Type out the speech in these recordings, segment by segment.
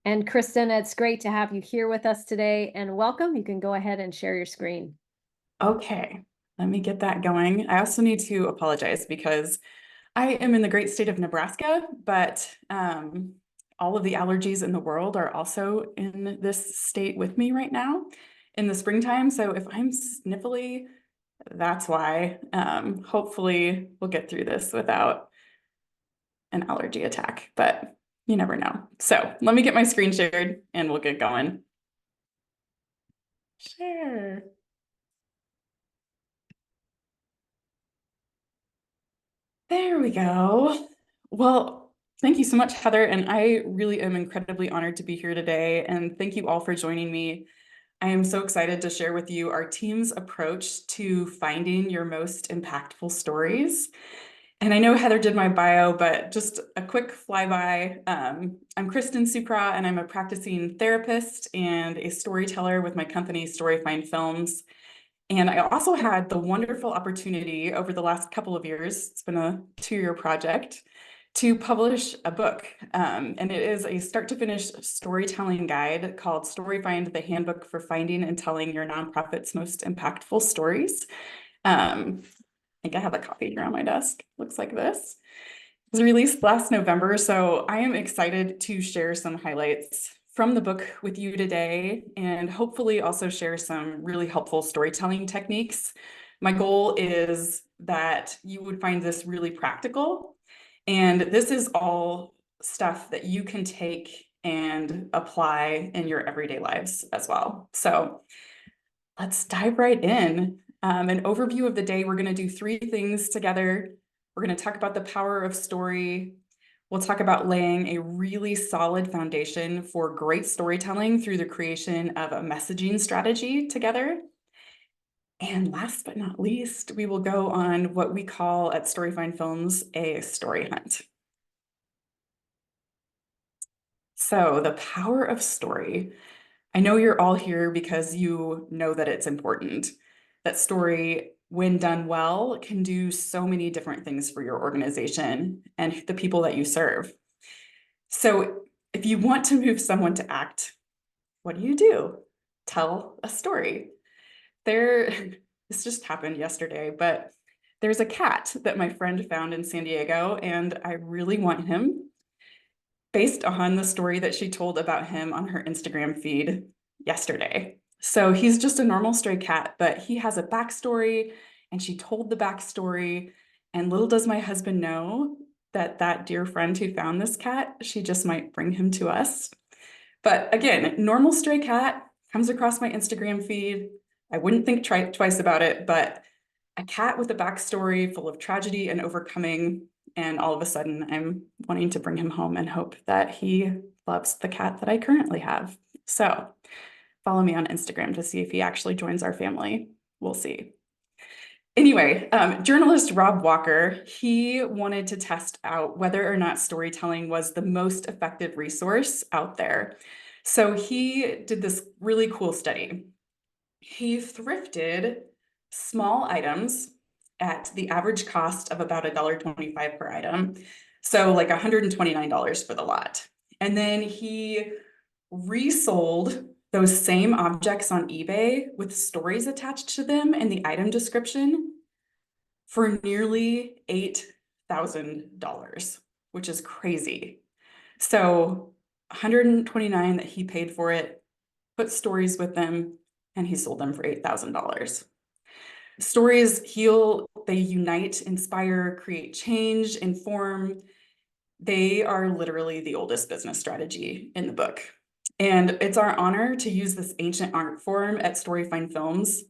And Kristin, it's great to have you here with us today, and welcome. You can go ahead and share your screen. Okay, let me get that going. I also need to apologize because I am in the great state of Nebraska, but all of the allergies in the world are also in this state with me right now in the springtime. So if I'm sniffly, that's why. Hopefully we'll get through this without an allergy attack, but you never know. So let me get my screen shared and we'll get going. Share. There we go. Well, thank you so much, Heather. And I really am incredibly honored to be here today. And thank you all for joining me. I am so excited to share with you our team's approach to finding your most impactful stories. And I know Heather did my bio, but just a quick flyby. I'm Kristin Supra, and I'm a practicing therapist and a storyteller with my company, Storyfind Films. And I also had the wonderful opportunity over the last couple of years, it's been a 2-year project, to publish a book. And it is a start to finish storytelling guide called Storyfind, the Handbook for Finding and Telling Your Nonprofit's Most Impactful Stories. I think I have a copy here on my desk. Looks like this. It was released last November, so I am excited to share some highlights from the book with you today and hopefully also share some really helpful storytelling techniques. My goal is that you would find this really practical, and this is all stuff that you can take and apply in your everyday lives as well. So let's dive right in. An overview of the day, we're going to do 3 things together. We're going to talk about the power of story. We'll talk about laying a really solid foundation for great storytelling through the creation of a messaging strategy together. And last but not least, we will go on what we call at Storyfind Films a story hunt. So the power of story. I know you're all here because you know that it's important. That story, when done well, can do so many different things for your organization and the people that you serve. So if you want to move someone to act, what do? Tell a story. This just happened yesterday, but there's a cat that my friend found in San Diego, and I really want him based on the story that she told about him on her Instagram feed yesterday. So he's just a normal stray cat, but he has a backstory, and she told the backstory. And little does my husband know that that dear friend who found this cat, she just might bring him to us. But again, normal stray cat comes across my Instagram feed. I wouldn't think twice about it, but a cat with a backstory full of tragedy and overcoming. And all of a sudden, I'm wanting to bring him home and hope that he loves the cat that I currently have. So follow me on Instagram to see if he actually joins our family. We'll see. Anyway, journalist Rob Walker, he wanted to test out whether or not storytelling was the most effective resource out there. So he did this really cool study. He thrifted small items at the average cost of about $1.25 per item. So like $129 for the lot. And then he resold those same objects on eBay with stories attached to them and the item description for nearly $8,000, which is crazy. So 129 that he paid for it, put stories with them, and he sold them for $8,000. Stories heal, they unite, inspire, create change, inform. They are literally the oldest business strategy in the book. And it's our honor to use this ancient art form at Storyfind Films.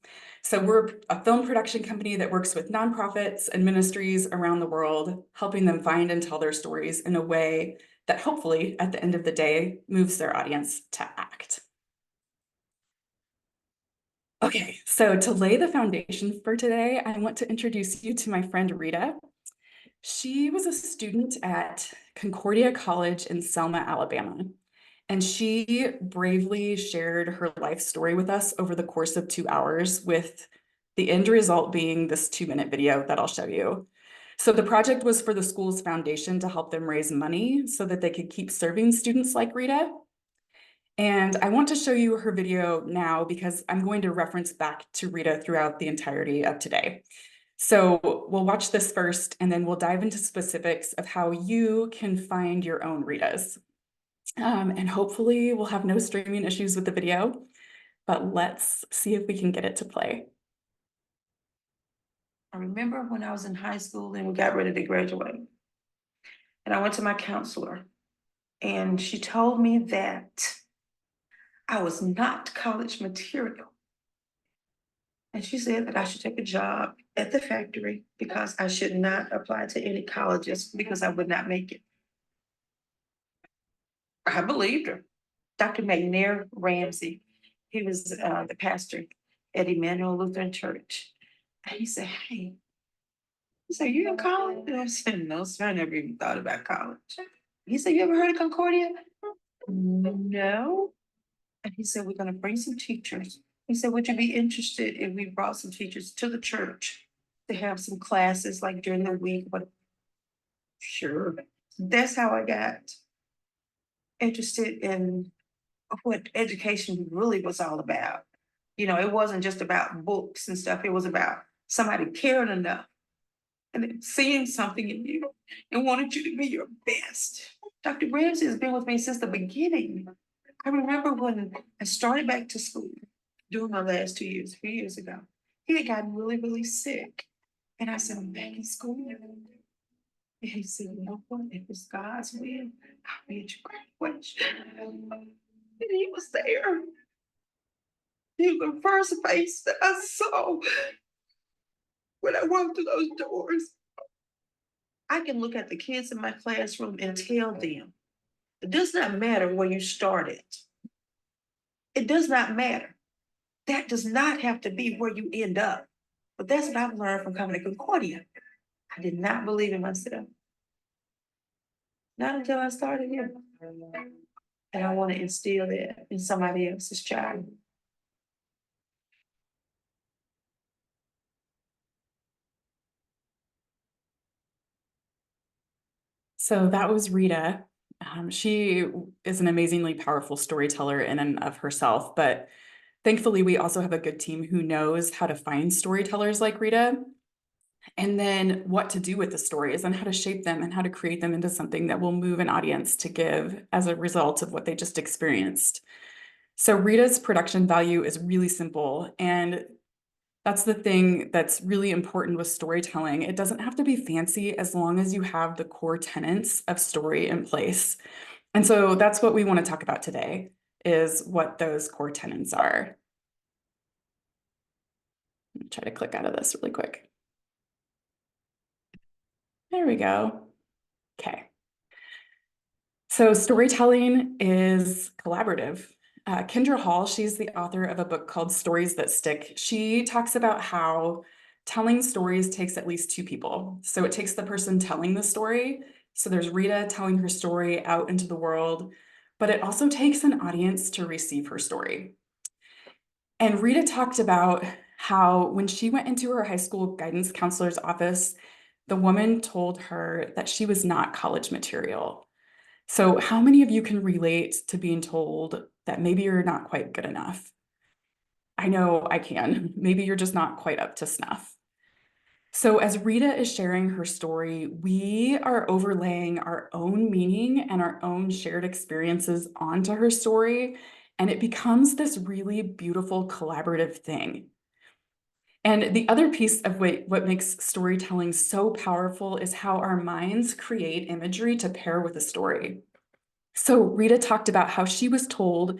So we're a film production company that works with nonprofits and ministries around the world, helping them find and tell their stories in a way that hopefully at the end of the day moves their audience to act. Okay, so to lay the foundation for today, I want to introduce you to my friend Rita. She was a student at Concordia College in Selma, Alabama, and she bravely shared her life story with us over the course of 2 hours, with the end result being this 2-minute video that I'll show you. So the project was for the school's foundation to help them raise money so that they could keep serving students like Rita. And I want to show you her video now because I'm going to reference back to Rita throughout the entirety of today. So we'll watch this first, and then we'll dive into specifics of how you can find your own Ritas. And hopefully we'll have no streaming issues with the video, but let's see if we can get it to play. I remember when I was in high school and we got ready to graduate. And I went to my counselor and she told me that I was not college material. And she said that I should take a job at the factory because I should not apply to any colleges because I would not make it. I believed her. Dr. McNair Ramsey, he was the pastor at Emmanuel Lutheran Church. And he said, hey, he said, you in college? And I said, no, sir, I never even thought about college. He said, you ever heard of Concordia? No. And he said, we're going to bring some teachers. He said, would you be interested if we brought some teachers to the church to have some classes like during the week? But sure. That's how I got interested in what education really was all about. You know, it wasn't just about books and stuff. It was about somebody caring enough and then seeing something in you and wanted you to be your best. Dr. Ramsey has been with me since the beginning. I remember when I started back to school during my last 2 years, 3 years ago, he had gotten really, really sick. And I said, I'm back in school. And he said, you know what, if it's God's will, I'll be at your graduation. And he was there. He was the first face that I saw when I walked through those doors. I can look at the kids in my classroom and tell them, it does not matter where you started. It does not matter. That does not have to be where you end up. But that's what I've learned from coming to Concordia. I did not believe in myself. Not until I started here. And I want to instill that in somebody else's child. So that was Rita. She is an amazingly powerful storyteller in and of herself, but thankfully we also have a good team who knows how to find storytellers like Rita, and then what to do with the stories and how to shape them and how to create them into something that will move an audience to give as a result of what they just experienced. So Rita's production value is really simple, and that's the thing that's really important with storytelling. It doesn't have to be fancy as long as you have the core tenets of story in place. And so that's what we want to talk about today, is what those core tenets are. Let me try to click out of this really quick. There we go. Okay. So storytelling is collaborative. Kendra Hall, she's the author of a book called Stories That Stick. She talks about how telling stories takes at least two people. So it takes the person telling the story. So there's Rita telling her story out into the world, but it also takes an audience to receive her story. And Rita talked about how when she went into her high school guidance counselor's office, the woman told her that she was not college material. So how many of you can relate to being told that maybe you're not quite good enough? I know I can. Maybe you're just not quite up to snuff. So as Rita is sharing her story, we are overlaying our own meaning and our own shared experiences onto her story, and it becomes this really beautiful collaborative thing. And the other piece of what makes storytelling so powerful is how our minds create imagery to pair with a story. So Rita talked about how she was told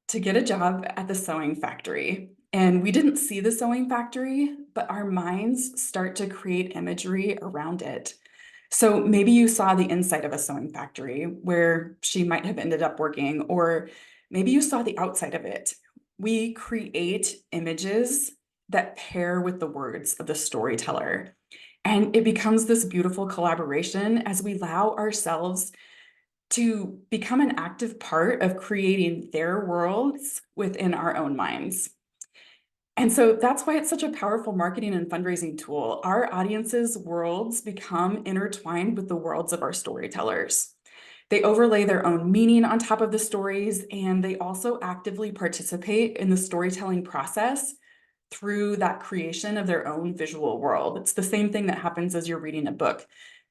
to get a job at the sewing factory. And we didn't see the sewing factory, but our minds start to create imagery around it. So maybe you saw the inside of a sewing factory where she might have ended up working, or maybe you saw the outside of it. We create images that pair with the words of the storyteller. And it becomes this beautiful collaboration as we allow ourselves to become an active part of creating their worlds within our own minds. And so that's why it's such a powerful marketing and fundraising tool. Our audience's worlds become intertwined with the worlds of our storytellers. They overlay their own meaning on top of the stories, and they also actively participate in the storytelling process through that creation of their own visual world. It's the same thing that happens as you're reading a book.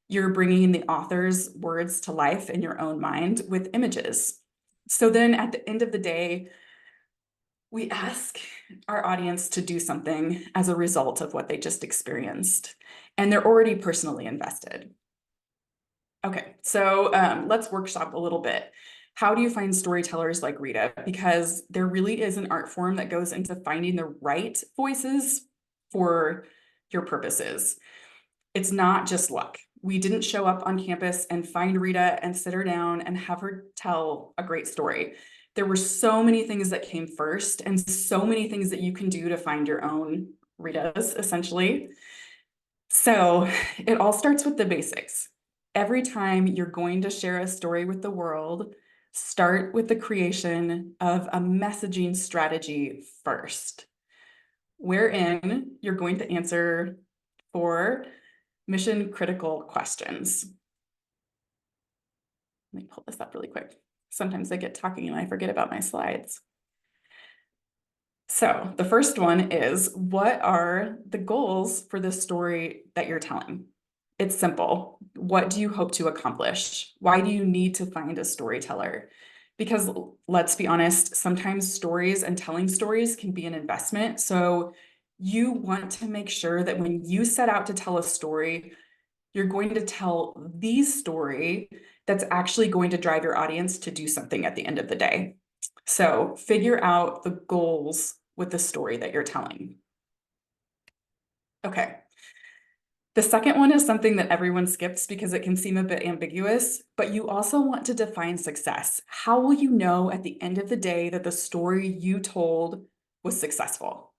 You're bringing the author's words to life in your own mind with images. So then at the end of the day, we ask our audience to do something as a result of what they just experienced, and they're already personally invested. Okay, so let's workshop a little bit. How do you find storytellers like Rita? Because there really is an art form that goes into finding the right voices for your purposes. It's not just luck. We didn't show up on campus and find Rita and sit her down and have her tell a great story. There were so many things that came first and so many things that you can do to find your own Ritas, essentially. So it all starts with the basics. Every time you're going to share a story with the world, start with the creation of a messaging strategy first, wherein you're going to answer 4 mission critical questions. Let me pull this up really quick. Sometimes I get talking and I forget about my slides. So the first one is, what are the goals for the story that you're telling? It's simple. What do you hope to accomplish? Why do you need to find a storyteller? Because let's be honest, sometimes stories and telling stories can be an investment. So you want to make sure that when you set out to tell a story, you're going to tell the story that's actually going to drive your audience to do something at the end of the day. So figure out the goals with the story that you're telling. Okay. The second one is something that everyone skips because it can seem a bit ambiguous, but you also want to define success. How will you know at the end of the day that the story you told was successful?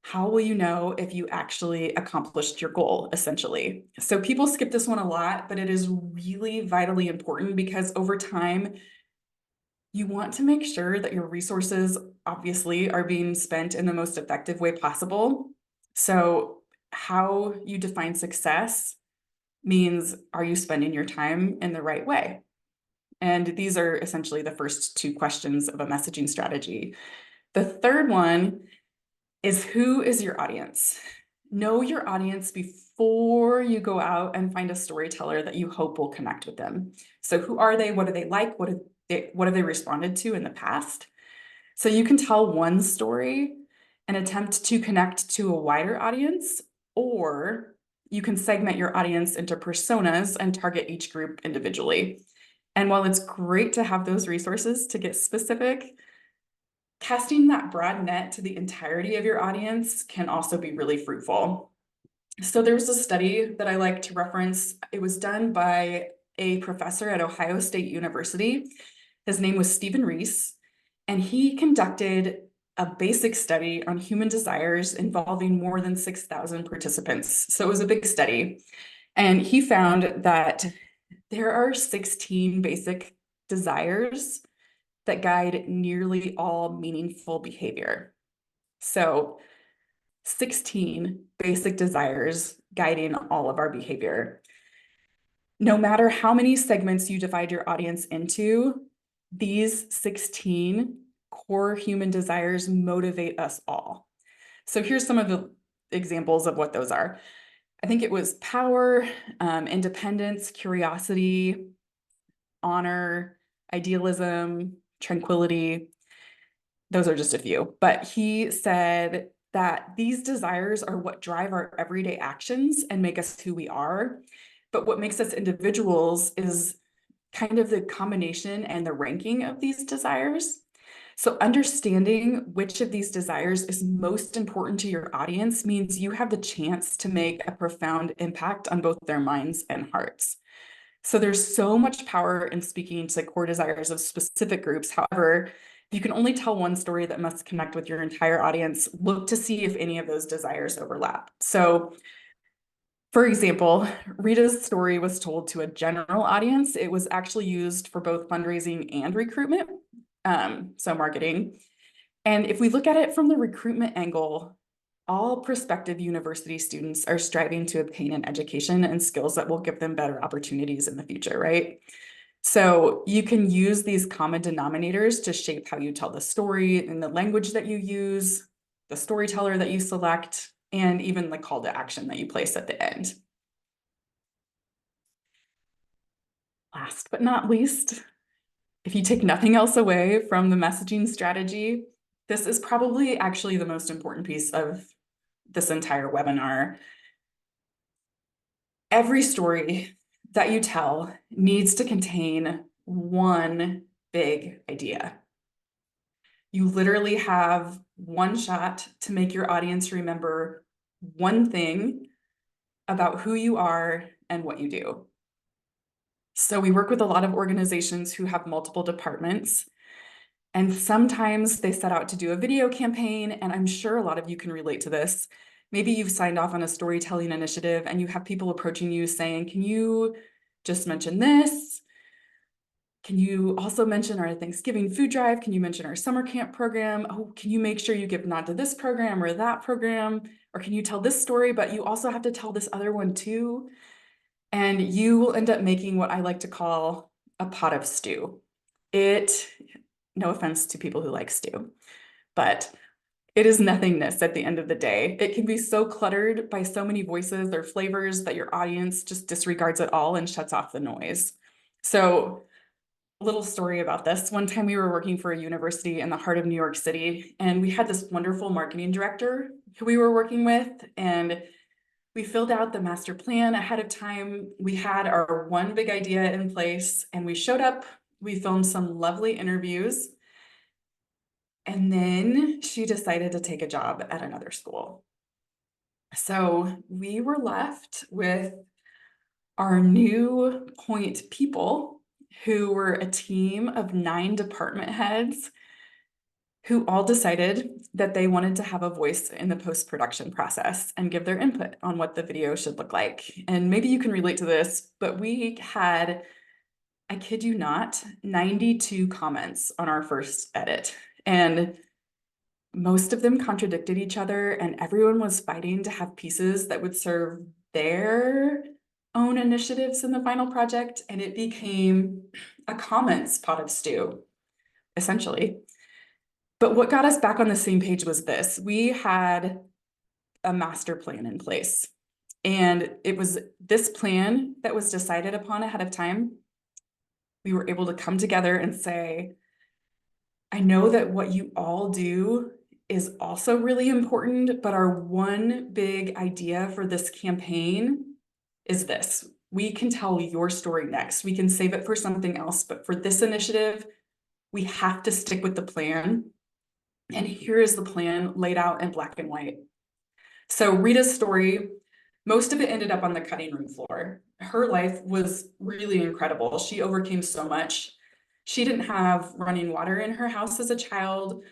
How will you know if you actually accomplished your goal, essentially? So people skip this one a lot, but it is really vitally important because over time, you want to make sure that your resources obviously are being spent in the most effective way possible. So how you define success means, are you spending your time in the right way? And these are essentially the first 2 questions of a messaging strategy. The third one is, who is your audience? Know your audience before you go out and find a storyteller that you hope will connect with them. So who are they? What do they like? What have they responded to in the past? So you can tell one story and attempt to connect to a wider audience, or you can segment your audience into personas and target each group individually. And while it's great to have those resources to get specific, casting that broad net to the entirety of your audience can also be really fruitful. So there was a study that I like to reference. It was done by a professor at Ohio State University. His name was Stephen Reese, and he conducted a basic study on human desires involving more than 6,000 participants. So it was a big study. And he found that there are 16 basic desires that guide nearly all meaningful behavior. So 16 basic desires guiding all of our behavior. No matter how many segments you divide your audience into, these 16 core human desires motivate us all. So here's some of the examples of what those are. I think it was power, independence, curiosity, honor, idealism, tranquility. Those are just a few, but he said that these desires are what drive our everyday actions and make us who we are. But what makes us individuals is kind of the combination and the ranking of these desires. So understanding which of these desires is most important to your audience means you have the chance to make a profound impact on both their minds and hearts. So there's so much power in speaking to core desires of specific groups. However, if you can only tell one story that must connect with your entire audience, look to see if any of those desires overlap. So for example, Rita's story was told to a general audience. It was actually used for both fundraising and recruitment, so marketing. And if we look at it from the recruitment angle, all prospective university students are striving to obtain an education and skills that will give them better opportunities in the future, right? So you can use these common denominators to shape how you tell the story and the language that you use, the storyteller that you select, and even the call to action that you place at the end. Last but not least, if you take nothing else away from the messaging strategy, this is probably actually the most important piece of this entire webinar. Every story that you tell needs to contain one big idea. You literally have one shot to make your audience remember one thing about who you are and what you do. So we work with a lot of organizations who have multiple departments, and sometimes they set out to do a video campaign, and I'm sure a lot of you can relate to this. Maybe you've signed off on a storytelling initiative and you have people approaching you saying, can you just mention this? Can you also mention our Thanksgiving food drive? Can you mention our summer camp program? Oh, can you make sure you give nod to this program or that program? Or can you tell this story, but you also have to tell this other one too? And you will end up making what I like to call a pot of stew. No offense to people who like stew, but it is nothingness at the end of the day. It can be so cluttered by so many voices or flavors that your audience just disregards it all and shuts off the noise. So a little story about this. One time we were working for a university in the heart of New York City, and we had this wonderful marketing director who we were working with, and we filled out the master plan ahead of time. We had our one big idea in place, and we showed up, we filmed some lovely interviews, and then she decided to take a job at another school. So we were left with our new point people, who were a team of 9 department heads who all decided that they wanted to have a voice in the post-production process and give their input on what the video should look like. And maybe you can relate to this, but we had, I kid you not, 92 comments on our first edit. And most of them contradicted each other, and everyone was fighting to have pieces that would serve their own initiatives in the final project. And it became a comments pot of stew, essentially. But what got us back on the same page was this. We had a master plan in place, and it was this plan that was decided upon ahead of time. We were able to come together and say, I know that what you all do is also really important, but our one big idea for this campaign is this. We can tell your story next. We can save it for something else, but for this initiative, we have to stick with the plan. And here is the plan laid out in black and white. So Rita's story, most of it ended up on the cutting room floor. Her life was really incredible. She overcame so much. She didn't have running water in her house as a child.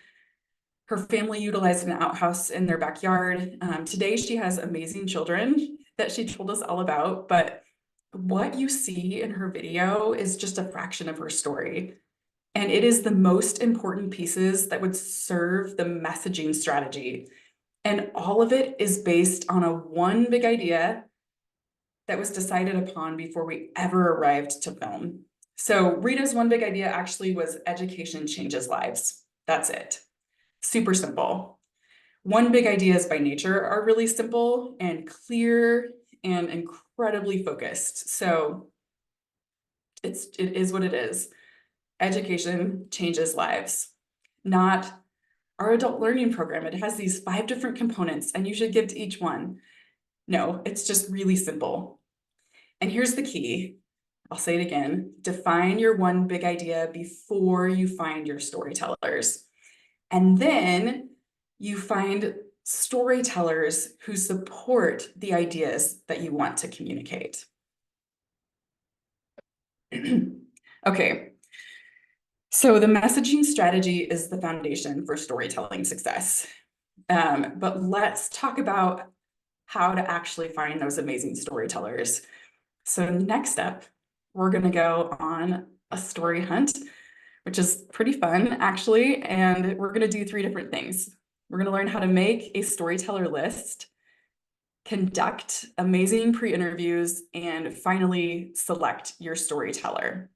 Her family utilized an outhouse in their backyard. Today, she has amazing children that she told us all about, but what you see in her video is just a fraction of her story. And it is the most important pieces that would serve the messaging strategy. And all of it is based on a one big idea that was decided upon before we ever arrived to film. So Rita's one big idea actually was education changes lives. That's it. Super simple. One big ideas by nature are really simple and clear and incredibly focused. So it is what it is. Education changes lives, not our adult learning program. It has these 5 different components and you should give to each one. No, it's just really simple. And here's the key. I'll say it again. Define your one big idea before you find your storytellers. And then you find storytellers who support the ideas that you want to communicate. Okay. So the messaging strategy is the foundation for storytelling success. But let's talk about how to actually find those amazing storytellers. So next up, we're going to go on a story hunt, which is pretty fun, actually. And we're going to do 3 different things. We're going to learn how to make a storyteller list, conduct amazing pre-interviews, and finally select your storyteller.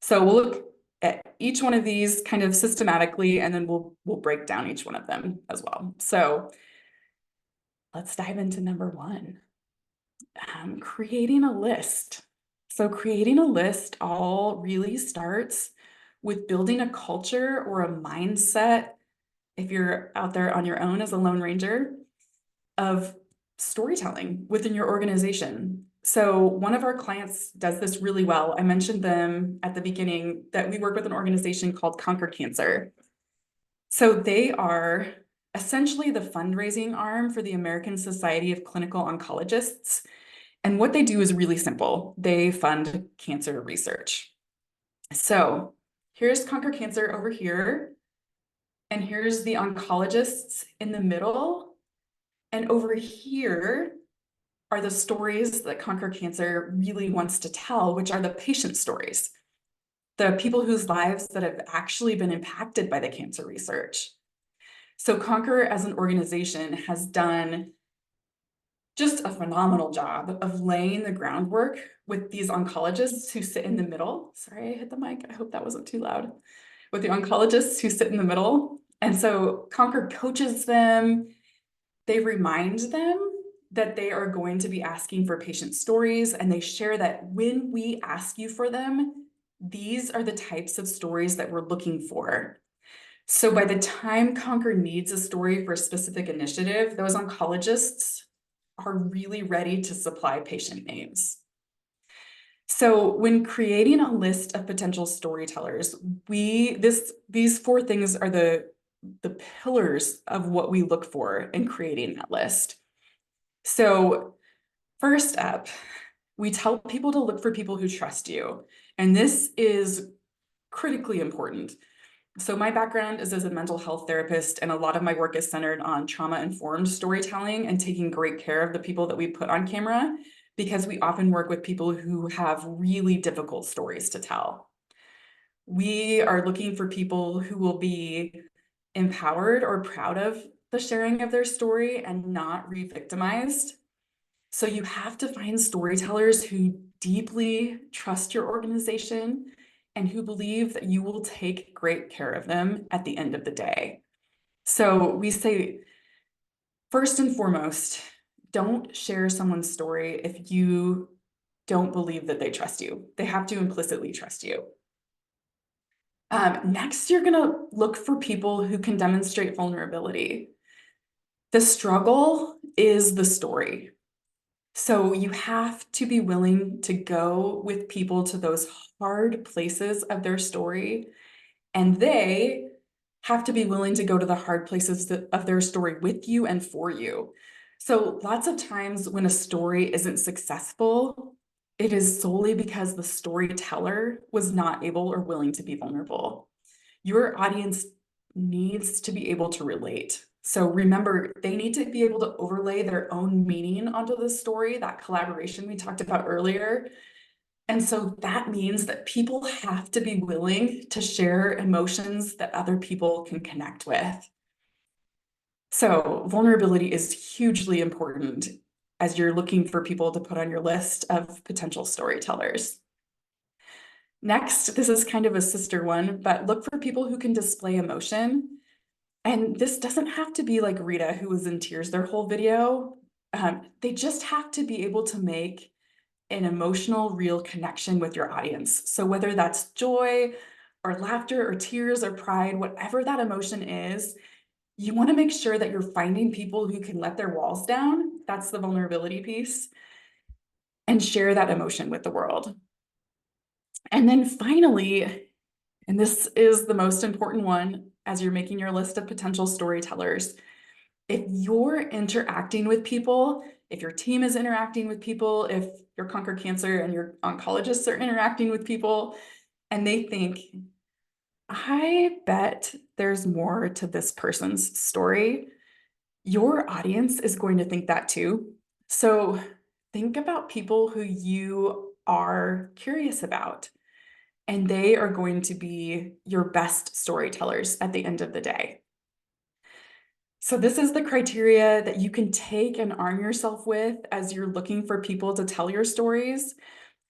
So we'll look at each one of these kind of systematically, and then we'll break down each one of them as well. So let's dive into number one, creating a list. So creating a list all really starts with building a culture or a mindset, if you're out there on your own as a Lone Ranger, of storytelling within your organization. So one of our clients does this really well. I mentioned them at the beginning that we work with an organization called Conquer Cancer. So they are essentially the fundraising arm for the American Society of Clinical Oncologists. And what they do is really simple. They fund cancer research. So here's Conquer Cancer over here. And here's the oncologists in the middle. And over here are the stories that Conquer Cancer really wants to tell, which are the patient stories, the people whose lives that have actually been impacted by the cancer research. So Conquer as an organization has done just a phenomenal job of laying the groundwork with these oncologists who sit in the middle. Sorry, I hit the mic. I hope that wasn't too loud. With the oncologists who sit in the middle. And so Conquer coaches them. They remind them that they are going to be asking for patient stories, and they share that when we ask you for them, these are the types of stories that we're looking for. So by the time Conquer needs a story for a specific initiative, those oncologists are really ready to supply patient names. So when creating a list of potential storytellers, these four things are the pillars of what we look for in creating that list. So first up, we tell people to look for people who trust you. And this is critically important. So my background is as a mental health therapist, and a lot of my work is centered on trauma-informed storytelling and taking great care of the people that we put on camera, because we often work with people who have really difficult stories to tell. We are looking for people who will be empowered or proud of the sharing of their story and not re-victimized. So you have to find storytellers who deeply trust your organization and who believe that you will take great care of them at the end of the day. So we say, first and foremost, don't share someone's story if you don't believe that they trust you. They have to implicitly trust you. Next, you're gonna look for people who can demonstrate vulnerability. The struggle is the story. So you have to be willing to go with people to those hard places of their story, and they have to be willing to go to the hard places of their story with you and for you. So lots of times when a story isn't successful, it is solely because the storyteller was not able or willing to be vulnerable. Your audience needs to be able to relate. So remember, they need to be able to overlay their own meaning onto the story, that collaboration we talked about earlier. And so that means that people have to be willing to share emotions that other people can connect with. So vulnerability is hugely important as you're looking for people to put on your list of potential storytellers. Next, this is kind of a sister one, but look for people who can display emotion. And this doesn't have to be like Rita, who was in tears their whole video. They just have to be able to make an emotional, real connection with your audience. So whether that's joy or laughter or tears or pride, whatever that emotion is, you want to make sure that you're finding people who can let their walls down. That's the vulnerability piece, and share that emotion with the world. And then finally, and this is the most important one as you're making your list of potential storytellers, if you're interacting with people, if your team is interacting with people, if your Conquer Cancer and your oncologists are interacting with people, and they think, I bet there's more to this person's story, your audience is going to think that too. So think about people who you are curious about, and they are going to be your best storytellers at the end of the day. So this is the criteria that you can take and arm yourself with as you're looking for people to tell your stories.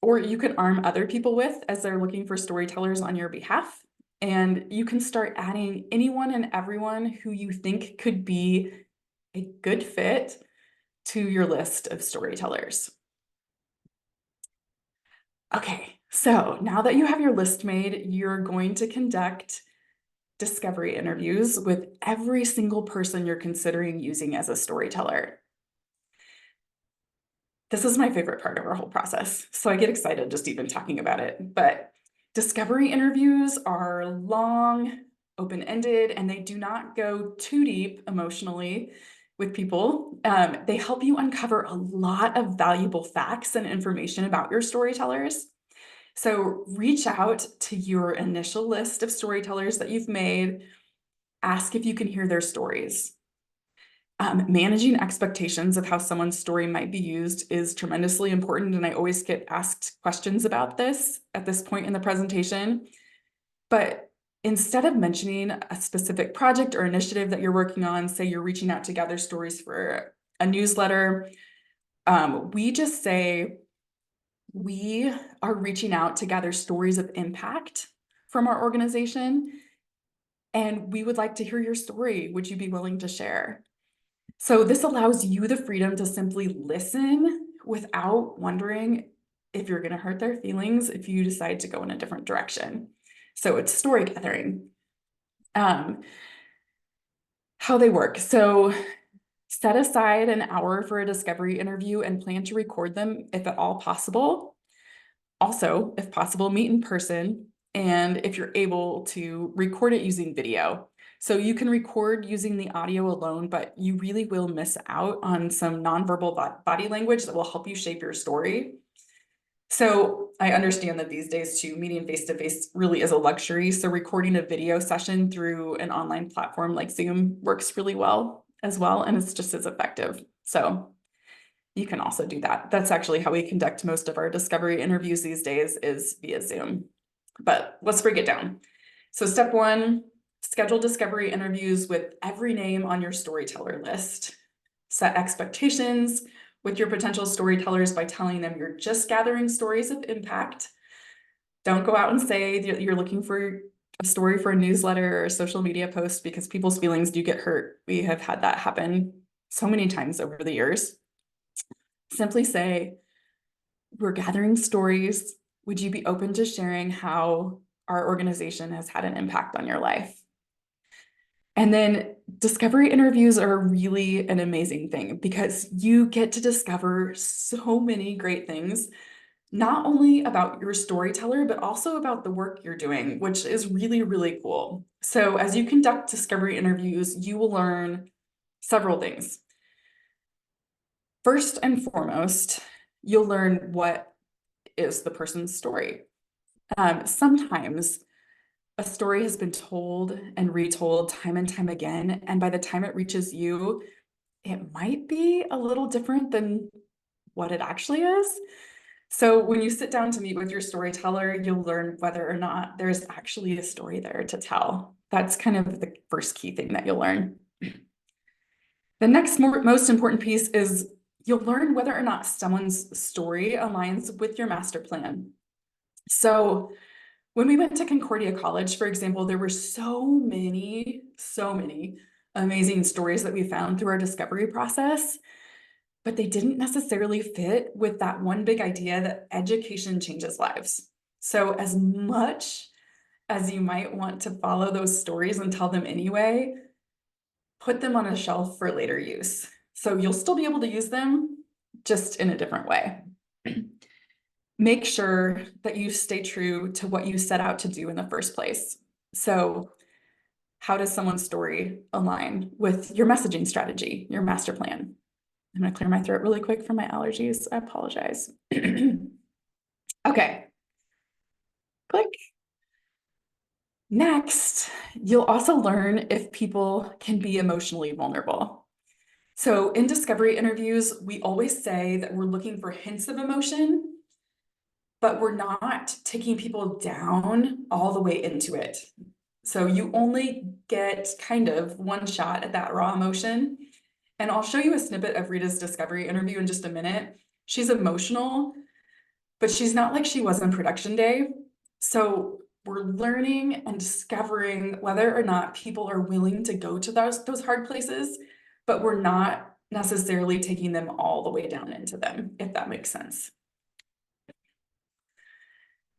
or you can arm other people with as they're looking for storytellers on your behalf. And you can start adding anyone and everyone who you think could be a good fit to your list of storytellers. Okay, so now that you have your list made, you're going to conduct discovery interviews with every single person you're considering using as a storyteller. This is my favorite part of our whole process, so I get excited just even talking about it. But discovery interviews are long, open-ended, and they do not go too deep emotionally with people. They help you uncover a lot of valuable facts and information about your storytellers. So reach out to your initial list of storytellers that you've made. Ask if you can hear their stories. Managing expectations of how someone's story might be used is tremendously important, and I always get asked questions about this at this point in the presentation. But instead of mentioning a specific project or initiative that you're working on, say you're reaching out to gather stories for a newsletter, we just say, we are reaching out to gather stories of impact from our organization, and we would like to hear your story. Would you be willing to share? So this allows you the freedom to simply listen without wondering if you're going to hurt their feelings if you decide to go in a different direction. So it's story gathering. How they work. So set aside an hour for a discovery interview and plan to record them if at all possible. Also, if possible, meet in person. And if you're able to record it using video. So you can record using the audio alone, but you really will miss out on some nonverbal body language that will help you shape your story. So I understand that these days too, meeting face-to-face really is a luxury. So recording a video session through an online platform like Zoom works really well as well. And it's just as effective. So you can also do that. That's actually how we conduct most of our discovery interviews these days, is via Zoom. But let's break it down. So step one, schedule discovery interviews with every name on your storyteller list. Set expectations with your potential storytellers by telling them you're just gathering stories of impact. Don't go out and say that you're looking for a story for a newsletter or a social media post, because people's feelings do get hurt. We have had that happen so many times over the years. Simply say, we're gathering stories. Would you be open to sharing how our organization has had an impact on your life? And then discovery interviews are really an amazing thing, because you get to discover so many great things, not only about your storyteller, but also about the work you're doing, which is really, really cool. So as you conduct discovery interviews, you will learn several things. First and foremost, you'll learn what is the person's story. Sometimes a story has been told and retold time and time again, and by the time it reaches you, it might be a little different than what it actually is. So when you sit down to meet with your storyteller, you'll learn whether or not there's actually a story there to tell. That's kind of the first key thing that you'll learn. The next most important piece is you'll learn whether or not someone's story aligns with your master plan. So when we went to Concordia College, for example, there were so many amazing stories that we found through our discovery process, but they didn't necessarily fit with that one big idea that education changes lives. So as much as you might want to follow those stories and tell them anyway, put them on a shelf for later use. So you'll still be able to use them, just in a different way. Make sure that you stay true to what you set out to do in the first place. So how does someone's story align with your messaging strategy, your master plan? I'm gonna clear my throat really quick from my allergies. I apologize. Okay. Click. Next, you'll also learn if people can be emotionally vulnerable. So in discovery interviews, we always say that we're looking for hints of emotion, but we're not taking people down all the way into it. So you only get kind of one shot at that raw emotion. And I'll show you a snippet of Rita's discovery interview in just a minute. She's emotional, but she's not like she was on production day. So we're learning and discovering whether or not people are willing to go to those hard places, but we're not necessarily taking them all the way down into them, if that makes sense.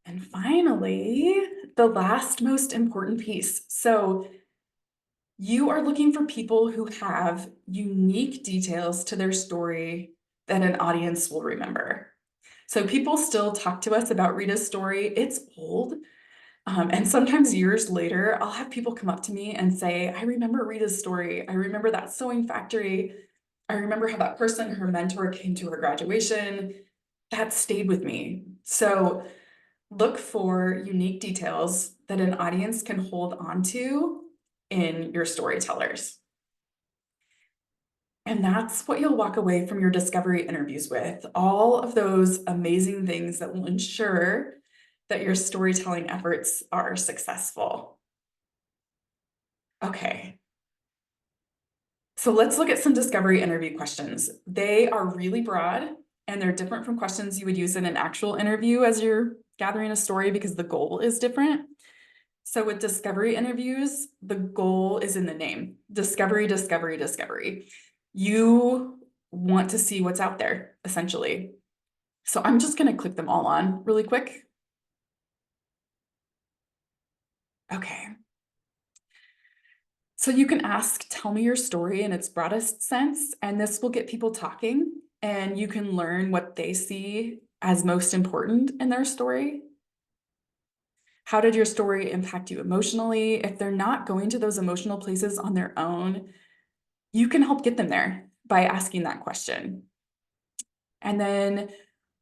And finally, the last most important piece. So you are looking for people who have unique details to their story that an audience will remember. So people still talk to us about Rita's story. It's old. And sometimes years later, I'll have people come up to me and say, I remember Rita's story. I remember that sewing factory. I remember how that person, her mentor, came to her graduation. That stayed with me. So look for unique details that an audience can hold on to in your storytellers. And that's what you'll walk away from your discovery interviews with, all of those amazing things that will ensure that your storytelling efforts are successful. Okay. So let's look at some discovery interview questions. They are really broad and they're different from questions you would use in an actual interview as you're gathering a story because the goal is different. So with discovery interviews, the goal is in the name. Discovery, discovery, discovery. You want to see what's out there, essentially. So I'm just going to click them all on really quick. Okay. So you can ask, tell me your story in its broadest sense, and this will get people talking, and you can learn what they see as most important in their story. How did your story impact you emotionally? If they're not going to those emotional places on their own, you can help get them there by asking that question. And then,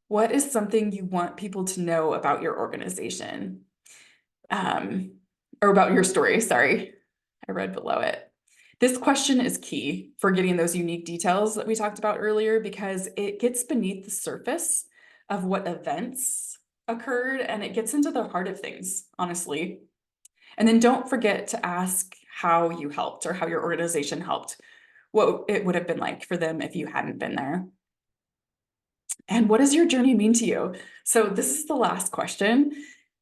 what is something you want people to know about your organization? Or about your story, sorry. I read below it. This question is key for getting those unique details that we talked about earlier because it gets beneath the surface of what events occurred and it gets into the heart of things, honestly. And then don't forget to ask how you helped or how your organization helped, what it would have been like for them if you hadn't been there. And what does your journey mean to you? So this is the last question.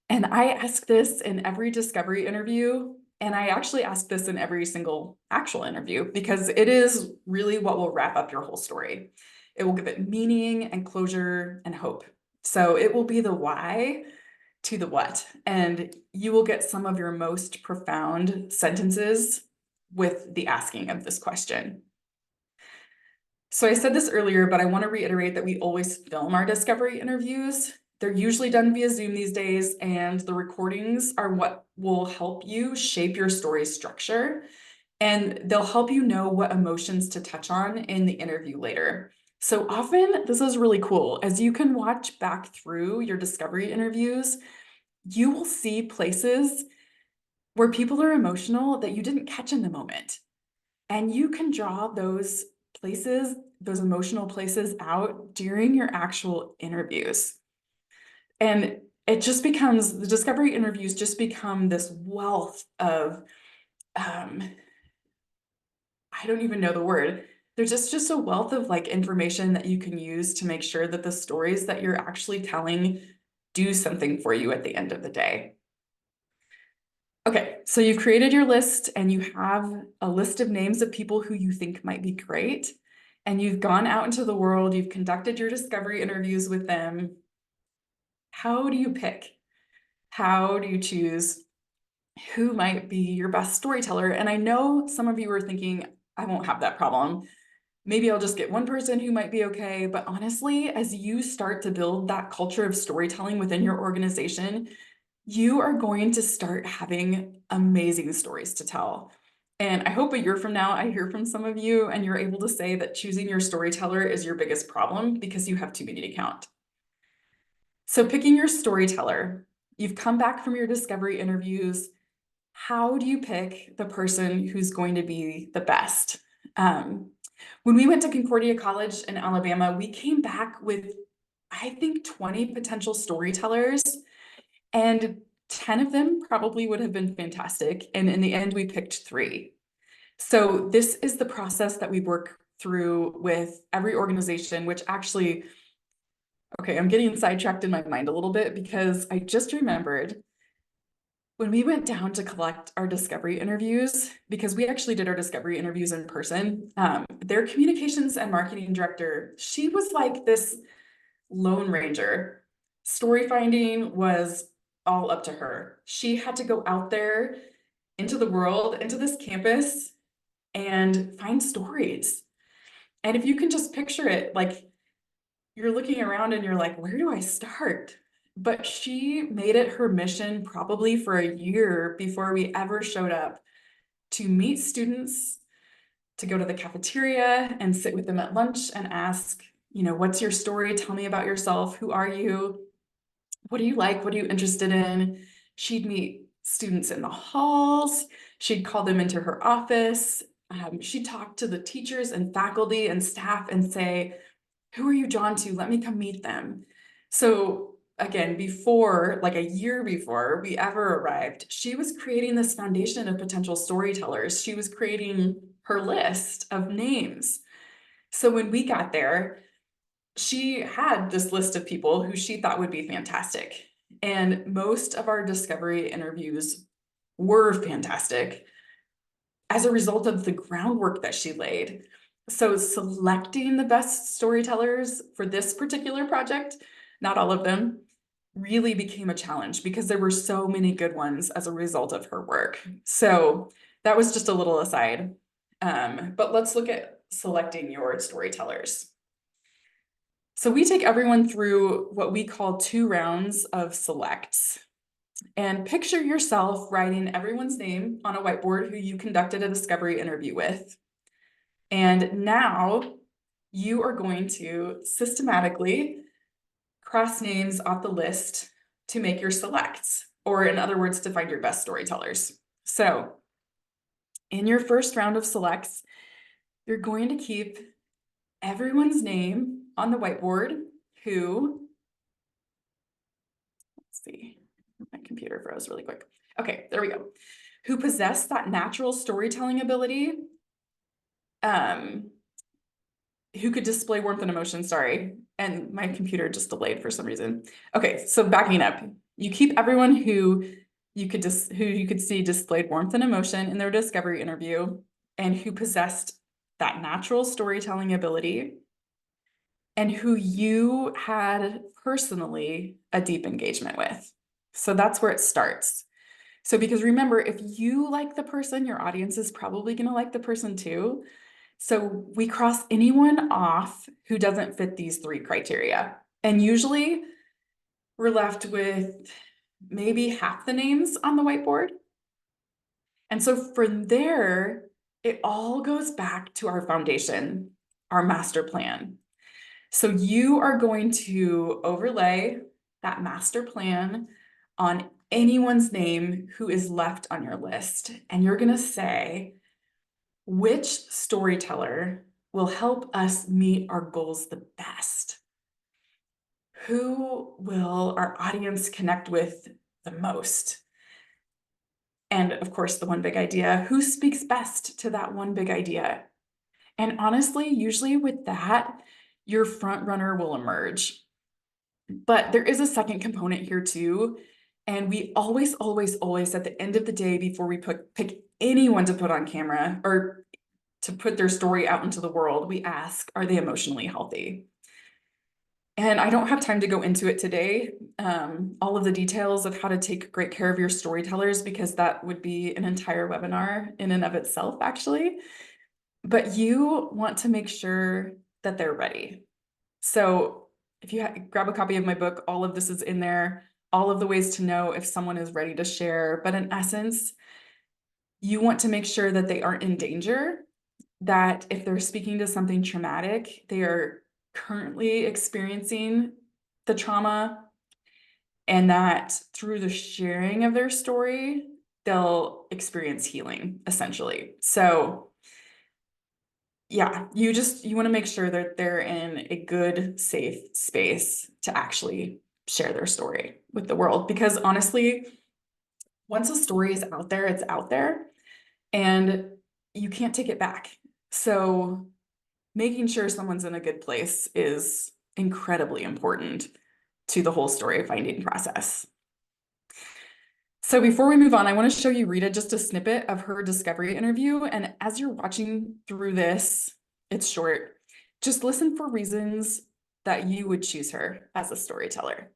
And I ask this in every discovery interview. And I actually ask this in every single actual interview because it is really what will wrap up your whole story. It will give it meaning and closure and hope. So it will be the why to the what. And you will get some of your most profound sentences with the asking of this question. So I said this earlier, but I want to reiterate that we always film our discovery interviews. They're usually done via Zoom these days, and the recordings are what will help you shape your story structure, and they'll help you know what emotions to touch on in the interview later. So often, this is really cool. As you can watch back through your discovery interviews, you will see places where people are emotional that you didn't catch in the moment. And you can draw those places, those emotional places out during your actual interviews. And it just becomes, the discovery interviews just become this wealth of, I don't even know the word. There's just a wealth of like information that you can use to make sure that the stories that you're actually telling do something for you at the end of the day. Okay, so you've created your list and you have a list of names of people who you think might be great. And you've gone out into the world, you've conducted your discovery interviews with them. How do you pick? How do you choose who might be your best storyteller? And I know some of you are thinking, I won't have that problem. Maybe I'll just get one person who might be okay. But honestly, as you start to build that culture of storytelling within your organization, you are going to start having amazing stories to tell. And I hope a year from now, I hear from some of you and you're able to say that choosing your storyteller is your biggest problem because you have too many to count. So picking your storyteller, you've come back from your discovery interviews. How do you pick the person who's going to be the best? When we went to Concordia College in Alabama, we came back with, I think, 20 potential storytellers. And 10 of them probably would have been fantastic. And in the end, we picked 3. So this is the process that we work through with every organization, which actually Okay, I'm getting sidetracked in my mind a little bit because I just remembered when we went down to collect our discovery interviews, because we actually did our discovery interviews in person, their communications and marketing director, she was like this Lone Ranger. Story finding was all up to her. She had to go out there into the world, into this campus, and find stories. And if you can just picture it, like you're looking around and you're like, where do I start? But she made it her mission probably for a year before we ever showed up to meet students, to go to the cafeteria and sit with them at lunch and ask, what's your story? Tell me about yourself. Who are you? What do you like? What are you interested in? She'd meet students in the halls. She'd call them into her office. She'd talk to the teachers and faculty and staff and say, who are you drawn to? Let me come meet them. So again, before, like a year before we ever arrived, she was creating this foundation of potential storytellers. She was creating her list of names. So when we got there, she had this list of people who she thought would be fantastic. And most of our discovery interviews were fantastic as a result of the groundwork that she laid. So selecting the best storytellers for this particular project, not all of them, really became a challenge because there were so many good ones as a result of her work. So that was just a little aside. But let's look at selecting your storytellers. So we take everyone through what we call 2 rounds of selects. And picture yourself writing everyone's name on a whiteboard who you conducted a discovery interview with. And now you are going to systematically cross names off the list to make your selects, or in other words, to find your best storytellers. So in your first round of selects, you're going to keep everyone's name on the whiteboard who, let's see, my computer froze really quick. Okay, there we go. Who possess that natural storytelling ability, who could display warmth and emotion, sorry, and my computer just delayed for some reason. Okay, so backing up, you keep everyone who you could see displayed warmth and emotion in their discovery interview and who possessed that natural storytelling ability and who you had personally a deep engagement with. So that's where it starts. So because remember, if you like the person, your audience is probably going to like the person too. So we cross anyone off who doesn't fit these 3 criteria. And usually we're left with maybe half the names on the whiteboard. And so from there, it all goes back to our foundation, our master plan. So you are going to overlay that master plan on anyone's name who is left on your list. And you're going to say, which storyteller will help us meet our goals the best? Who will our audience connect with the most? And of course, the one big idea, who speaks best to that one big idea? And honestly, usually with that, your front runner will emerge. But there is a second component here too. And we always at the end of the day, before we pick anyone to put on camera or to put their story out into the world, we ask, are they emotionally healthy? And I don't have time to go into it today, all of the details of how to take great care of your storytellers, because that would be an entire webinar in and of itself, actually. But you want to make sure that they're ready. So if you grab a copy of my book, all of this is in there, all of the ways to know if someone is ready to share. But in essence, you want to make sure that they aren't in danger, that if they're speaking to something traumatic, they are currently experiencing the trauma, and that through the sharing of their story, they'll experience healing, essentially. So yeah, you want to make sure that they're in a good, safe space to actually share their story with the world. Because honestly, once a story is out there, it's out there and you can't take it back. So making sure someone's in a good place is incredibly important to the whole story finding process. So before we move on, I want to show you Rita just a snippet of her discovery interview. And as you're watching through this, it's short, just listen for reasons that you would choose her as a storyteller.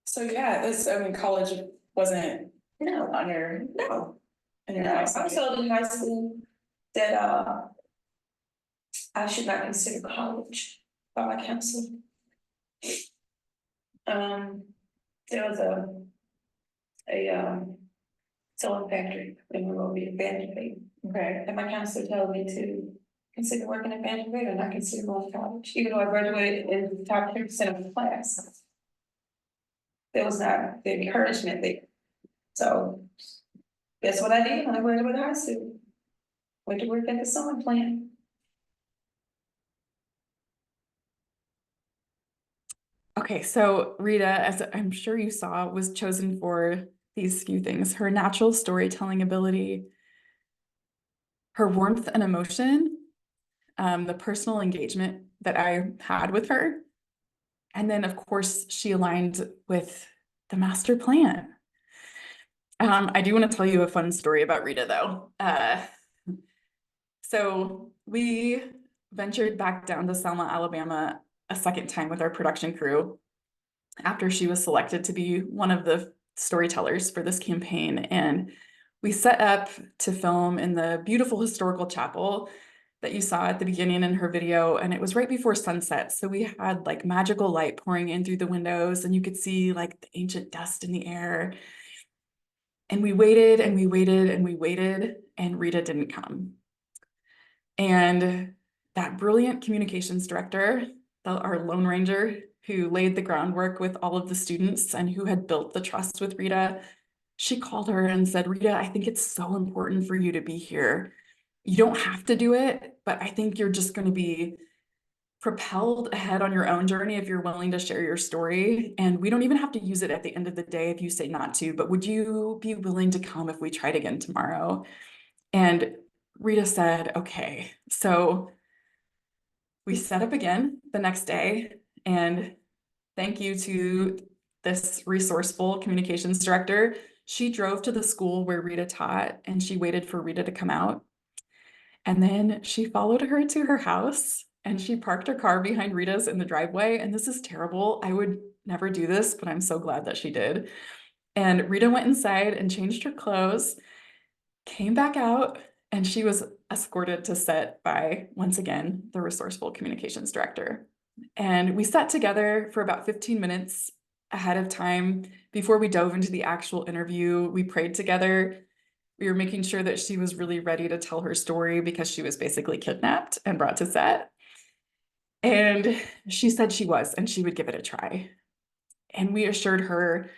So yeah, college wasn't, on your, in your I eyes. was told in high school that I should not consider college by my counselor. There was a sewing factory in Monrovia, Vanderbilt. Okay. And my counselor told me to consider working at Vanderbilt and not consider going to college, even though I graduated in the top 10% of the class. There was not the encouragement there. So that's what I did when I graduated high school. Went to work at the sewing plant. Okay, so Rita, as I'm sure you saw, was chosen for these few things: her natural storytelling ability, her warmth and emotion, the personal engagement that I had with her, and then of course she aligned with the master plan. I do want to tell you a fun story about Rita though. So we ventured back down to Selma, Alabama a second time with our production crew after she was selected to be one of the storytellers for this campaign. And we set up to film in the beautiful historical chapel that you saw at the beginning in her video. And it was right before sunset. So we had like magical light pouring in through the windows and you could see like the ancient dust in the air. And we waited and we waited and we waited and Rita didn't come. And that brilliant communications director, our Lone Ranger, who laid the groundwork with all of the students and who had built the trust with Rita, she called her and said, Rita, I think it's so important for you to be here. You don't have to do it, but I think you're just going to be propelled ahead on your own journey if you're willing to share your story. And we don't even have to use it at the end of the day if you say not to, but would you be willing to come if we tried again tomorrow? And Rita said, okay. So we set up again the next day, and thank you to this resourceful communications director. She drove to the school where Rita taught and she waited for Rita to come out. And then she followed her to her house and she parked her car behind Rita's in the driveway. And this is terrible. I would never do this, but I'm so glad that she did. And Rita went inside and changed her clothes, came back out, and she was escorted to set by, once again, the resourceful communications director. And we sat together for about 15 minutes ahead of time. Before we dove into the actual interview, we prayed together. We were making sure that she was really ready to tell her story because she was basically kidnapped and brought to set. And she said she was, and she would give it a try. And we assured her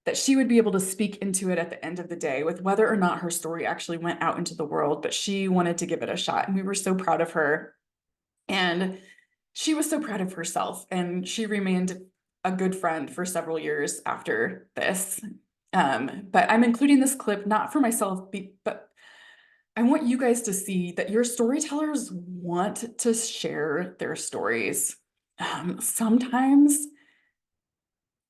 that she would be able to speak into it at the end of the day with whether or not her story actually went out into the world, but she wanted to give it a shot. And we were so proud of her. And she was so proud of herself. And she remained a good friend for several years after this. But I'm including this clip not for myself, but I want you guys to see that your storytellers want to share their stories. Sometimes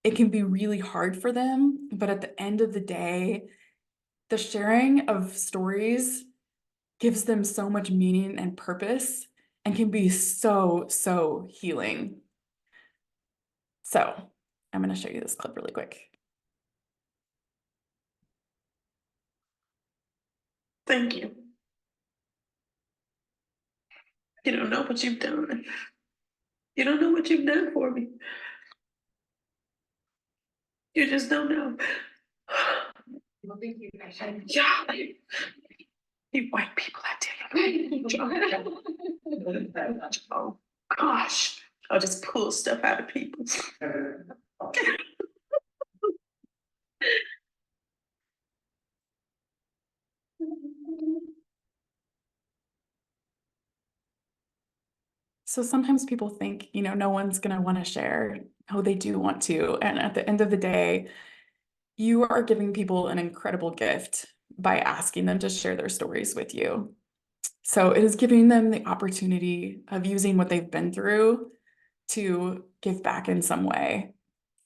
it can be really hard for them, but at the end of the day, the sharing of stories gives them so much meaning and purpose and can be so, so healing. So I'm going to show you this clip really quick. Thank you. You don't know what you've done. You don't know what you've done for me. You just don't know. Well, thank you. Yeah. You white people, I tell you. Oh, gosh. I'll just pull stuff out of people. So sometimes people think, no one's going to want to share. Oh, they do want to. And at the end of the day, you are giving people an incredible gift by asking them to share their stories with you. So it is giving them the opportunity of using what they've been through to give back in some way.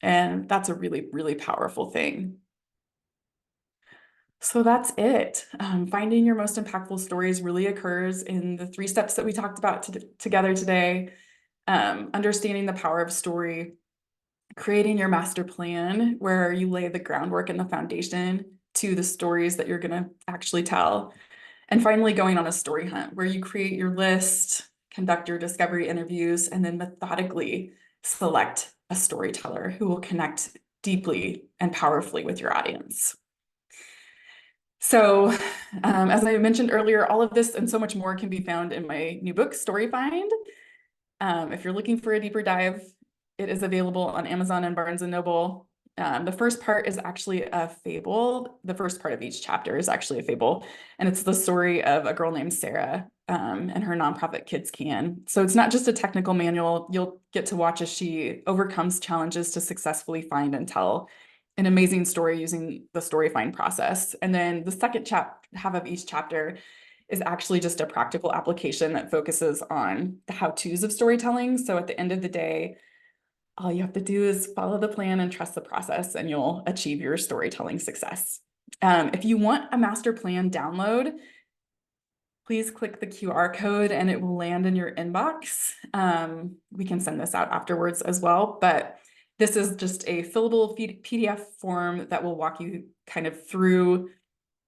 And that's a really, really powerful thing. So that's it. Finding your most impactful stories really occurs in the 3 steps that we talked about together today. Understanding the power of story, creating your master plan where you lay the groundwork and the foundation to the stories that you're going to actually tell. And finally, going on a story hunt where you create your list, conduct your discovery interviews, and then methodically select a storyteller who will connect deeply and powerfully with your audience. So, as I mentioned earlier, all of this and so much more can be found in my new book, Story Find. If you're looking for a deeper dive, it is available on Amazon and Barnes & Noble. The first part is actually a fable. The first part of each chapter is actually a fable, and it's the story of a girl named Sarah and her nonprofit Kids Can. So it's not just a technical manual. You'll get to watch as she overcomes challenges to successfully find and tell an amazing story using the story find process. And then the second half of each chapter is actually just a practical application that focuses on the how-tos of storytelling. So at the end of the day, all you have to do is follow the plan and trust the process, and you'll achieve your storytelling success. If you want a master plan download, please click the QR code and it will land in your inbox. We can send this out afterwards as well, but this is just a fillable PDF form that will walk you kind of through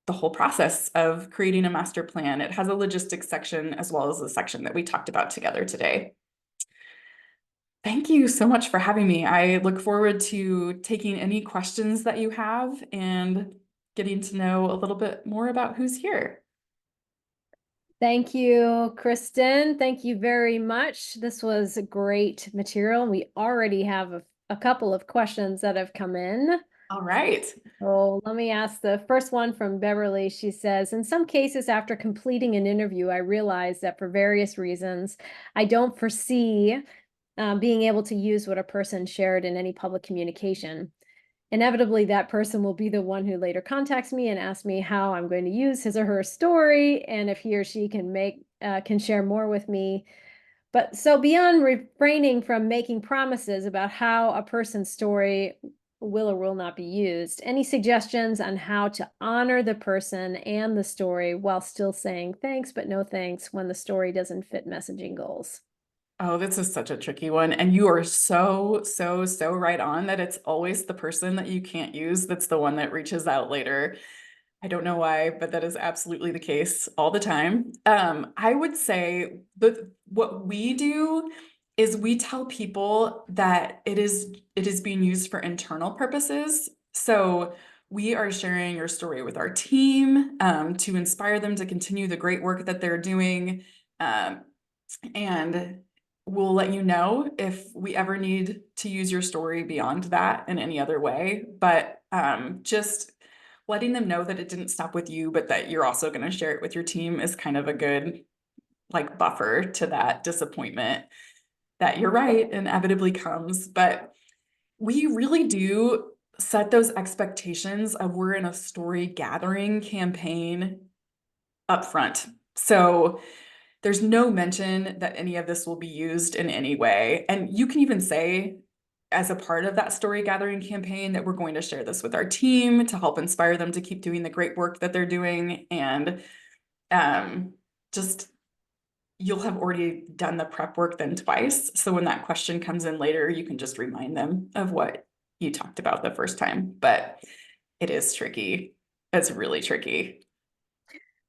the whole process of creating a master plan. It has a logistics section as well as the section that we talked about together today. Thank you so much for having me. I look forward to taking any questions that you have and getting to know a little bit more about who's here. Thank you, Kristin. Thank you very much. This was great material. We already have a couple of questions that have come in. All right. So let me ask the first one from Beverly. She says, in some cases, after completing an interview, I realized that for various reasons, I don't foresee being able to use what a person shared in any public communication. Inevitably, that person will be the one who later contacts me and asks me how I'm going to use his or her story, and if he or she can share more with me. But so beyond refraining from making promises about how a person's story will or will not be used, any suggestions on how to honor the person and the story while still saying thanks, but no thanks when the story doesn't fit messaging goals? Oh, this is such a tricky one. And you are so right on that it's always the person that you can't use that's the one that reaches out later. I don't know why, but that is absolutely the case all the time. I would say that what we do is we tell people that it is being used for internal purposes. So we are sharing your story with our team to inspire them to continue the great work that they're doing. And we'll let you know if we ever need to use your story beyond that in any other way. But just letting them know that it didn't stop with you, but that you're also going to share it with your team is kind of a good like buffer to that disappointment that you're right inevitably comes. But we really do set those expectations of we're in a story gathering campaign up front. So there's no mention that any of this will be used in any way. And you can even say, as a part of that story gathering campaign, that we're going to share this with our team to help inspire them to keep doing the great work that they're doing. And just you'll have already done the prep work then twice. So when that question comes in later, you can just remind them of what you talked about the first time. But it is tricky. It's really tricky.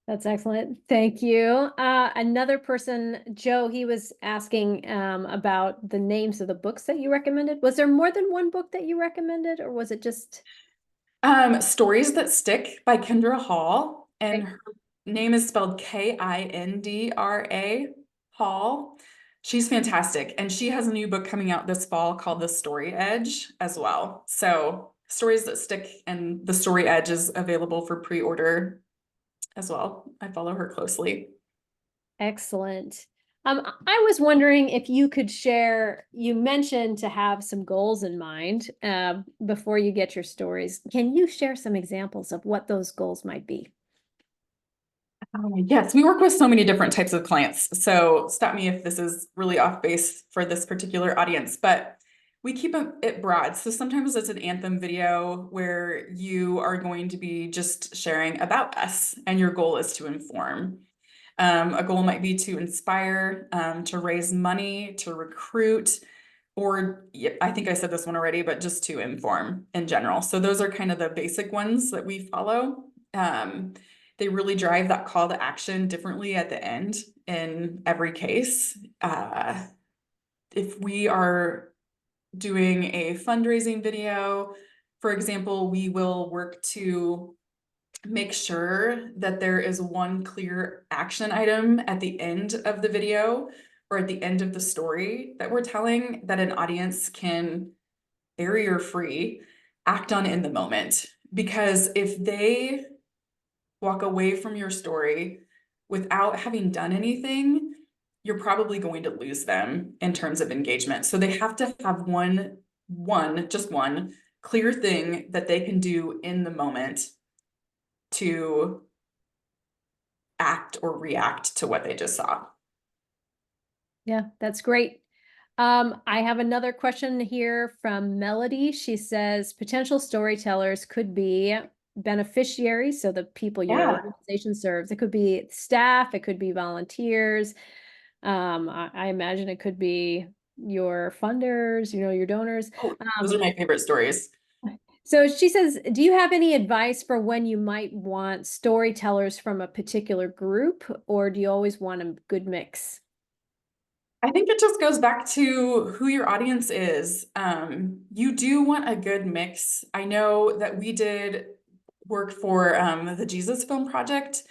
That's excellent. Thank you. Another person, Joe, he was asking about the names of the books that you recommended. Was there more than one book that you recommended, or was it just? Stories That Stick by Kendra Hall, and Right. her name is spelled Kindra Hall. She's fantastic, and she has a new book coming out this fall called The Story Edge as well. So Stories That Stick and The Story Edge is available for pre-order as well. I follow her closely. Excellent. I was wondering if you could share, you mentioned to have some goals in mind before you get your stories. Can you share some examples of what those goals might be? Yes, we work with so many different types of clients. So stop me if this is really off base for this particular audience, but we keep it broad. So sometimes it's an anthem video where you are going to be just sharing about us and your goal is to inform. A goal might be to inspire, to raise money, to recruit, or I think I said this one already, but just to inform in general. So those are kind of the basic ones that we follow. They really drive that call to action differently at the end in every case. If we are doing a fundraising video, for example, we will work to make sure that there is one clear action item at the end of the video or at the end of the story that we're telling that an audience can barrier-free act on in the moment. Because if they walk away from your story without having done anything, you're probably going to lose them in terms of engagement. So they have to have just one clear thing that they can do in the moment to act or react to what they just saw. Yeah, that's great. I have another question here from Melody. She says potential storytellers could be beneficiaries, so the people your Yeah. organization serves. It could be staff, it could be volunteers. I imagine it could be your funders, your donors. Oh, those are my favorite stories. So she says, do you have any advice for when you might want storytellers from a particular group, or do you always want a good mix? I think it just goes back to who your audience is. You do want a good mix. I know that we did work for the Jesus Film Project,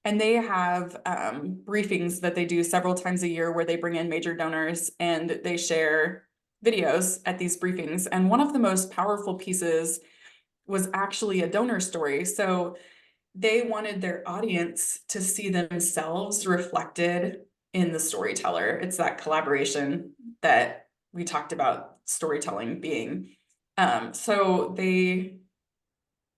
and they have briefings that they do several times a year where they bring in major donors and they share videos at these briefings. And one of the most powerful pieces was actually a donor story. So they wanted their audience to see themselves reflected in the storyteller. It's that collaboration that we talked about storytelling being. So they,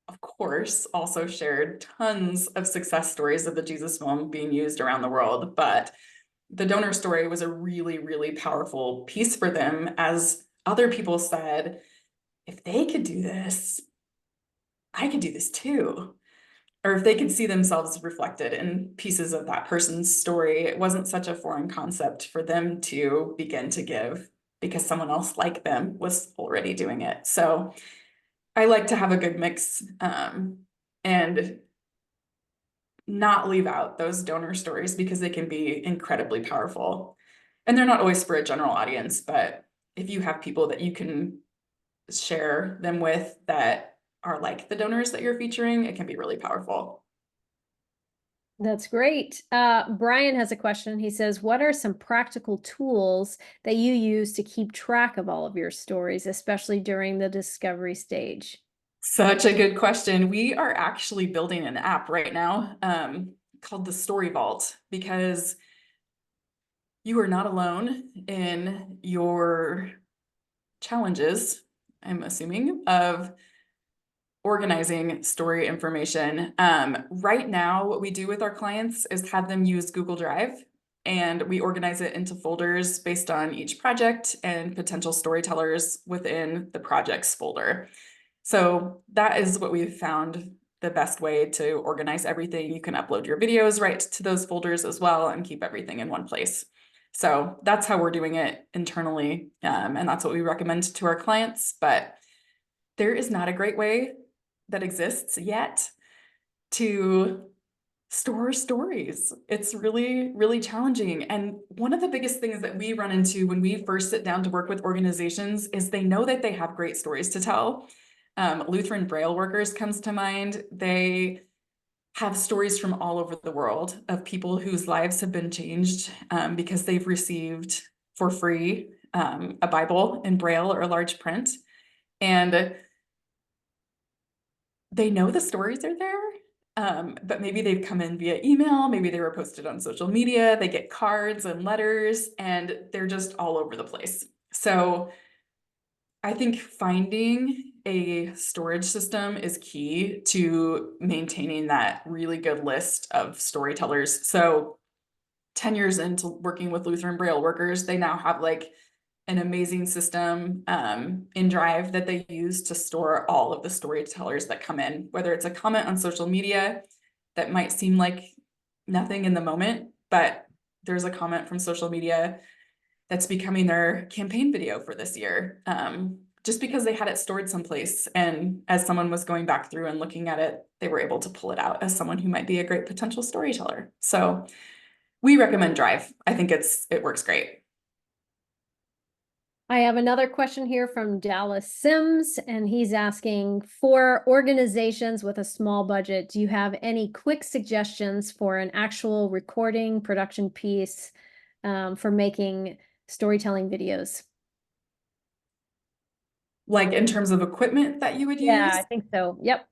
of course, also shared tons of success stories of the Jesus film being used around the world, but the donor story was a really, really powerful piece for them, as other people said, if they could do this, I could do this too. Or if they could see themselves reflected in pieces of that person's story, it wasn't such a foreign concept for them to begin to give because someone else like them was already doing it. So I like to have a good mix and not leave out those donor stories because they can be incredibly powerful. And they're not always for a general audience, but if you have people that you can share them with that are like the donors that you're featuring, it can be really powerful. That's great. Brian has a question. He says, what are some practical tools that you use to keep track of all of your stories, especially during the discovery stage? Such a good question. We are actually building an app right now called the Story Vault, because you are not alone in your challenges, I'm assuming, of organizing story information. Right now, what we do with our clients is have them use Google Drive, and we organize it into folders based on each project and potential storytellers within the projects folder. So that is what we've found the best way to organize everything. You can upload your videos right to those folders as well and keep everything in one place. So that's how we're doing it internally. And that's what we recommend to our clients. But there is not a great way that exists yet to store stories. It's really, really challenging. And one of the biggest things that we run into when we first sit down to work with organizations is they know that they have great stories to tell. Lutheran Braille workers comes to mind. They have stories from all over the world of people whose lives have been changed because they've received for free a Bible in Braille or large print. And they know the stories are there, but maybe they've come in via email, maybe they were posted on social media, they get cards and letters, and they're just all over the place. So I think finding a storage system is key to maintaining that really good list of storytellers. So 10 years into working with Lutheran Braille workers, they now have like an amazing system in Drive that they use to store all of the storytellers that come in, whether it's a comment on social media that might seem like nothing in the moment, but there's a comment from social media that's becoming their campaign video for this year. Just because they had it stored someplace, and as someone was going back through and looking at it, they were able to pull it out as someone who might be a great potential storyteller. So we recommend Drive. I think it works great. I have another question here from Dallas Sims, and he's asking, for organizations with a small budget, do you have any quick suggestions for an actual recording production piece for making storytelling videos? Like in terms of equipment that you would Yeah, use, I think so. Yep.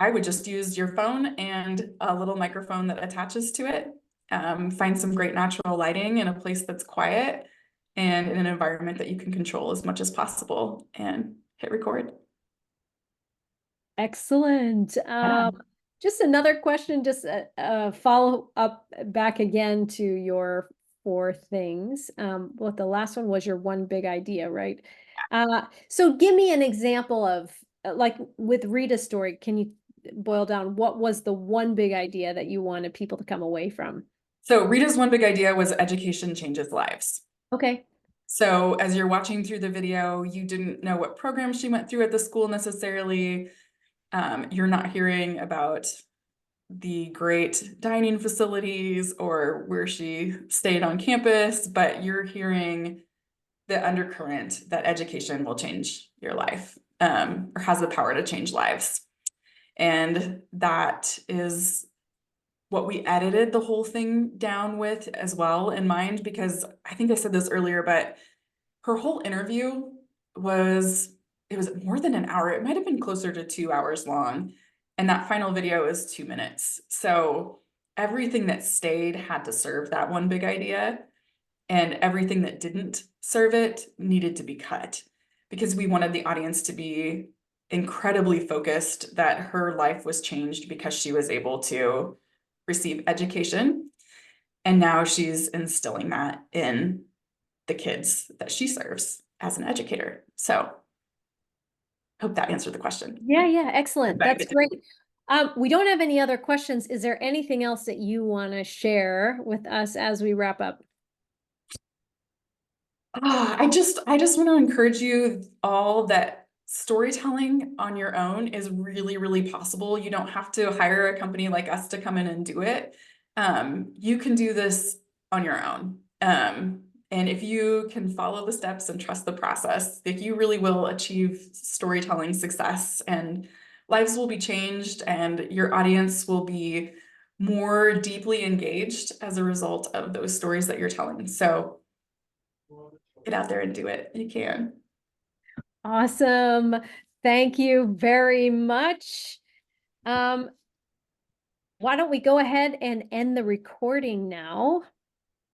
I would just use your phone and a little microphone that attaches to it. Find some great natural lighting in a place that's quiet and in an environment that you can control as much as possible, and hit record. Excellent. Just another question, just a follow up back again to your 4 things. Well, the last one was your one big idea, right? So give me an example of like with Rita's story, can you boil down what was the one big idea that you wanted people to come away from? So Rita's one big idea was education changes lives. Okay. So as you're watching through the video, you didn't know what program she went through at the school necessarily. You're not hearing about the great dining facilities or where she stayed on campus, but you're hearing the undercurrent that education will change your life, or has the power to change lives. And that is what we edited the whole thing down with as well in mind, because I think I said this earlier, but her whole interview it was more than an hour. It might have been closer to 2 hours long. And that final video is 2 minutes. So everything that stayed had to serve that one big idea, and everything that didn't serve it needed to be cut, because we wanted the audience to be incredibly focused that her life was changed because she was able to receive education. And now she's instilling that in the kids that she serves as an educator. So hope that answered the question. Yeah, excellent. That's great. We don't have any other questions. Is there anything else that you want to share with us as we wrap up? I just want to encourage you all that storytelling on your own is really, really possible. You don't have to hire a company like us to come in and do it. You can do this on your own. And if you can follow the steps and trust the process, like, you really will achieve storytelling success, and lives will be changed, and your audience will be more deeply engaged as a result of those stories that you're telling. So get out there and do it. You can. Awesome. Thank you very much. Why don't we go ahead and end the recording now?